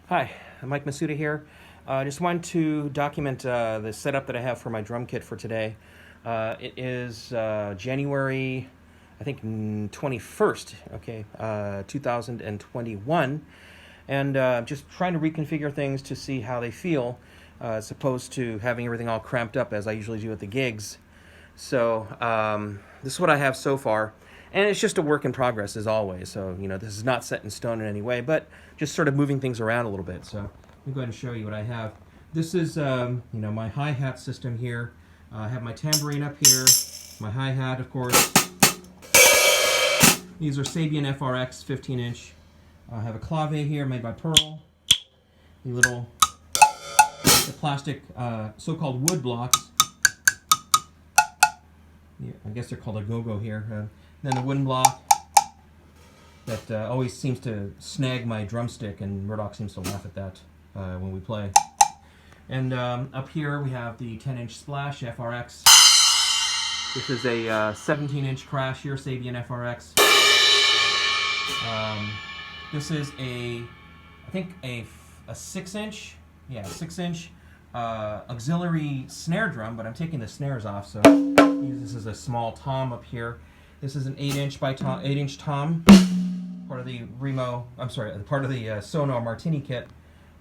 Hi, Mike Masuda here. I just wanted to document the setup that I have for my drum kit for today. It is January, I think, 21st, okay, 2021. And just trying to reconfigure things to see how they feel, as opposed to having everything all cramped up as I usually do at the gigs. So this is what I have so far, and it's just a work in progress as always. So this is not set in stone in any way, but just sort of moving things around a little bit. So let me go ahead and show you what I have. This is my hi-hat system here. I have my tambourine up here, my hi-hat, of course. These are Sabian FRX 15-inch. I have a clave here made by Pearl. The plastic so-called wood blocks. Yeah, I guess they're called a go-go here. Then a wooden block that always seems to snag my drumstick, and Murdoch seems to laugh at that when we play. And up here we have the 10-inch Splash FRX. This is a 17-inch Crash here, Sabian FRX. This is I think a 6-inch, yeah, 6-inch auxiliary snare drum, but I'm taking the snares off, so this is a small tom up here. This is an 8-inch tom, part of the part of the Sonor Martini kit.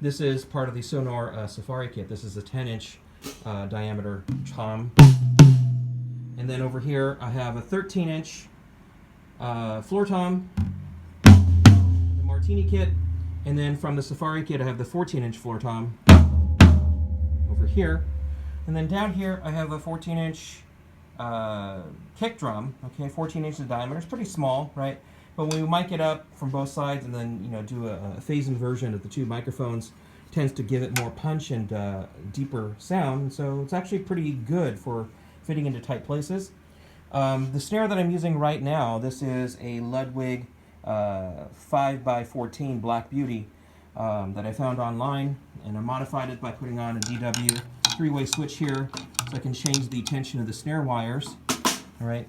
This is part of the Sonor Safari kit. This is a 10-inch diameter tom. And then over here I have a 13-inch floor tom, the Martini kit, and then from the Safari kit I have the 14-inch floor tom over here. And then down here I have a 14-inch kick drum, okay, 14 inches diameter. It's pretty small, right? But when we mic it up from both sides and then do a phase inversion of the two microphones, it tends to give it more punch and deeper sound. So it's actually pretty good for fitting into tight places. The snare that I'm using right now, this is a Ludwig 5x14 Black Beauty that I found online, and I modified it by putting on a DW 3-way switch here, so I can change the tension of the snare wires. All right.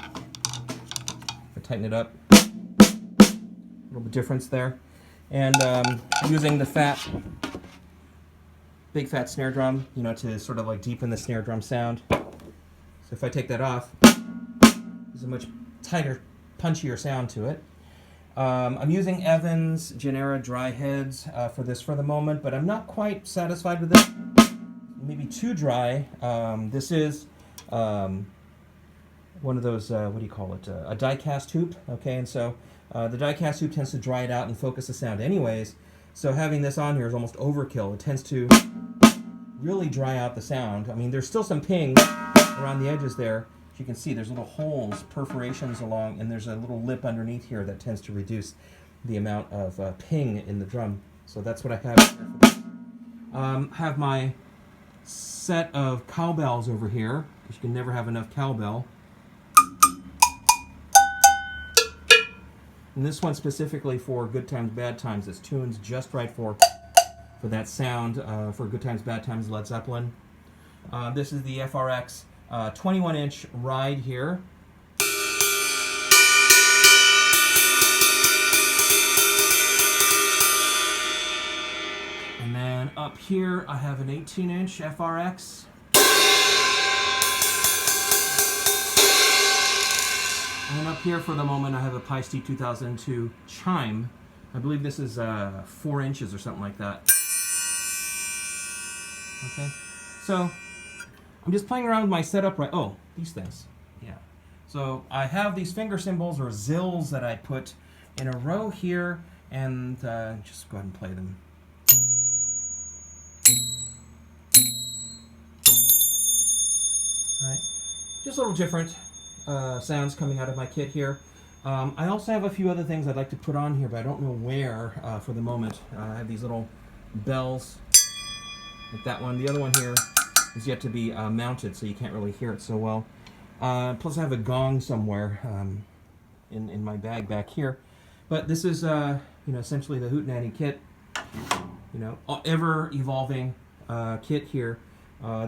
I tighten it up. A little bit difference there. And using the big fat snare drum, to sort of like deepen the snare drum sound. So if I take that off, there's a much tighter, punchier sound to it. I'm using Evans Genera dry heads for this for the moment, but I'm not quite satisfied with it. Maybe too dry. This is one of those, what do you call it, a die-cast hoop, okay, and so the die-cast hoop tends to dry it out and focus the sound anyways, so having this on here is almost overkill. It tends to really dry out the sound. I mean, there's still some ping around the edges there. As you can see, there's little holes, perforations along, and there's a little lip underneath here that tends to reduce the amount of ping in the drum. So that's what I have here for this. Have my set of cowbells over here, because you can never have enough cowbell. And this one specifically for Good Times, Bad Times. It's tuned just right for that sound, for Good Times, Bad Times, Led Zeppelin. This is the FRX 21-inch ride here. And then up here I have an 18-inch FRX. And up here for the moment I have a Paiste 2002 chime. I believe this is 4 inches or something like that. Okay, so I'm just playing around with my setup right. Oh, these things. Yeah. So I have these finger cymbals or zills that I put in a row here, and just go ahead and play them. All right. Just a little different sounds coming out of my kit here. I also have a few other things I'd like to put on here, but I don't know where for the moment. I have these little bells, like that one. The other one here is yet to be mounted, so you can't really hear it so well. Plus I have a gong somewhere in my bag back here. But this is essentially the Hootenanny kit, ever evolving kit here.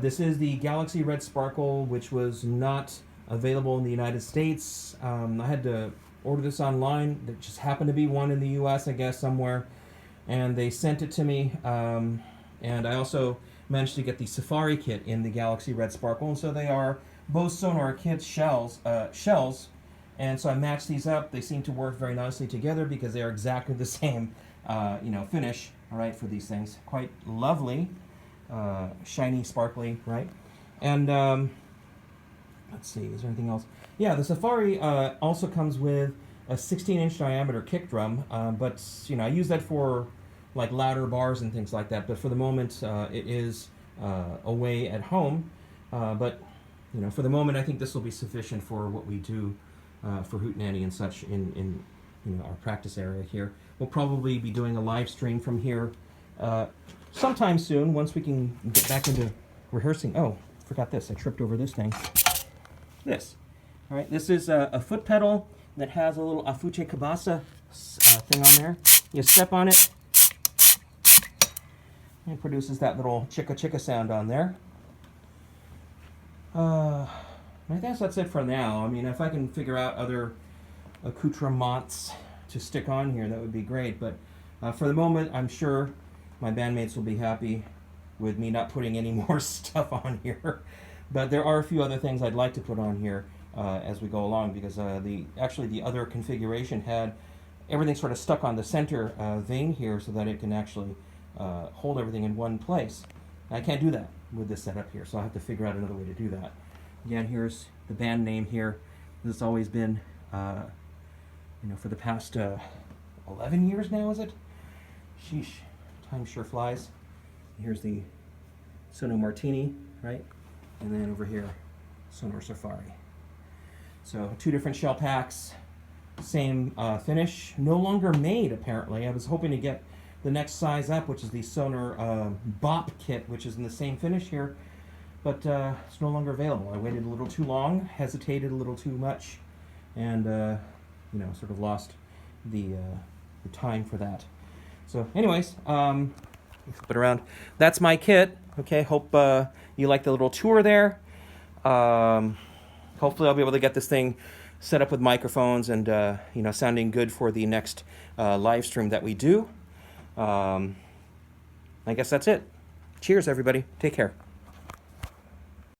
This is the Galaxy Red Sparkle, which was not available in the United States. I had to ordered this online. There just happened to be one in the U.S., I guess, somewhere, and they sent it to me. And I also managed to get the Safari kit in the Galaxy Red Sparkle, and so they are both Sonor kits shells. And so I matched these up. They seem to work very nicely together because they are exactly the same, finish. All right, for these things, quite lovely, shiny, sparkly, right? And let's see, is there anything else? Yeah, the Safari also comes with a 16-inch diameter kick drum, but I use that for like louder bars and things like that. But for the moment, it is away at home. But for the moment, I think this will be sufficient for what we do for Hootenanny and such in our practice area here. We'll probably be doing a live stream from here sometime soon once we can get back into rehearsing. Oh, forgot this. I tripped over this thing. This. All right, this is a foot pedal that has a little Afuche Kabasa thing on there. You step on it, and it produces that little chicka chicka sound on there. I guess that's it for now. I mean, if I can figure out other accoutrements to stick on here, that would be great. But for the moment, I'm sure my bandmates will be happy with me not putting any more stuff on here. But there are a few other things I'd like to put on here as we go along, because the other configuration had everything sort of stuck on the center vein here so that it can actually hold everything in one place. I can't do that with this setup here, so I'll have to figure out another way to do that. Again, here's the band name here. This has always been, for the past 11 years now, is it? Sheesh, time sure flies. Here's the Sonor Martini, right? And then over here, Sonor Safari. So 2 different shell packs, same finish. No longer made, apparently. I was hoping to get the next size up, which is the Sonor Bop kit, which is in the same finish here, but it's no longer available. I waited a little too long, hesitated a little too much, and sort of lost the time for that. So anyways, flip it around. That's my kit. Okay, hope you like the little tour there. Hopefully I'll be able to get this thing set up with microphones and sounding good for the next live stream that we do. I guess that's it. Cheers, everybody. Take care.